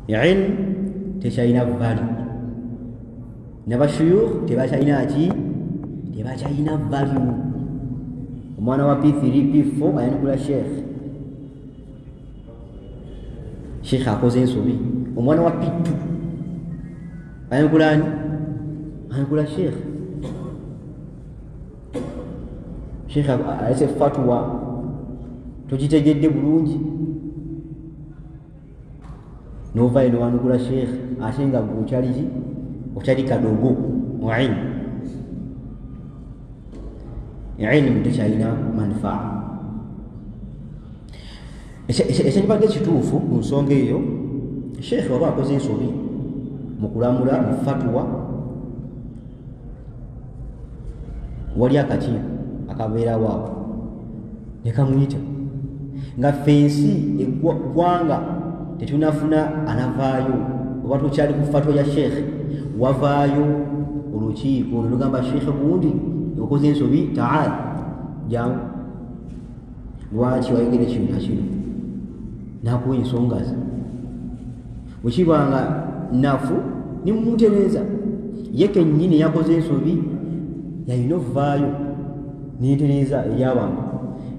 ilmu tekyalina vali nabashuyukh tebakyalina ki tebakyalina valimu. Omwana wa P3 P4 ayanukula sheikh akoze ensobi. Omwana wa P2 ayanukula ani? Ayanukula sheikh alese fatwa tokitegedde bulungi novayo nowanukula sheikh ate nga okyali kadogo mu ilmu tekyalina manufaa. Ekyandibadde kituufu ku nsonga eyo, sheikh waba akoze ensobi mu kulamula mu fatwa, wali akati akabeerawo awo ne kamuyita nga fensi eggwanga tetunafuna anavaayo oba tukyali ku fatwa ya sheikh, wavaayo olukiiko nolugamba sheikh gundi okoze ensobi taal jangu lwaki wayogera kino nakino nakuwa ensonga ze wekibanga nafu nimumutereeza ye kennyini yakoze ensobi yalina okuvaayo nentereeza eri abantu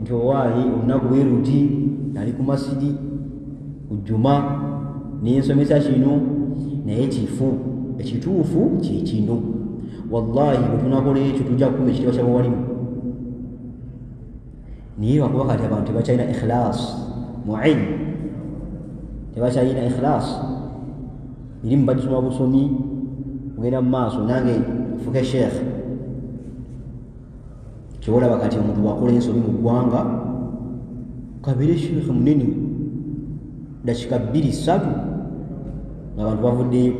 nti owaayi olunaku lweruti nali ku masidi ku jjuma nensomesa kino naye ekituufu kyekino. Wallahi bwe tunakola ekyo tujja kukuma ekitiibwa kyabawalimu. Naye lwakuba kati abantu tebakyalina ikhilaas mu ilmu, tebakyalina ikhilaas. Irimu bagisoma busomi kugenda mu maaso nange nfuke sheikh. Kyolaba kati omuntu wakola ensobi mu ggwanga kabeere sheikh munene dakika 2-3 ng'abantu bavuddeyo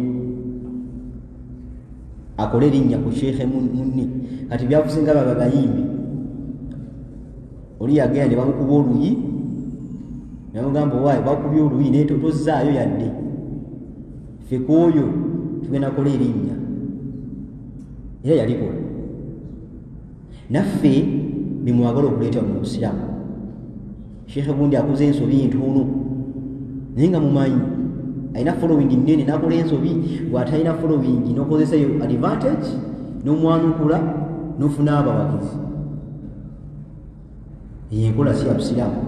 akole erinnya ku sheikh munne. Kati byavuze nga babayimbi oli yagenda ne bamukuba oluyi namugamba owaayi bakubye oluyi naye tozaayo yadde ffe kwoyo tugenda kola erinnya era yalikola. Naffe bimwagala okuleeta mu busiraamu. Sheikh gundi akoze ensobi ntono naye nga mumanyi alina following nnene nakola ensobi, bw'atalina following nokozesayo advantage n'omwanukula n'ofuna abawagizi. Enkola si ya busiraamu.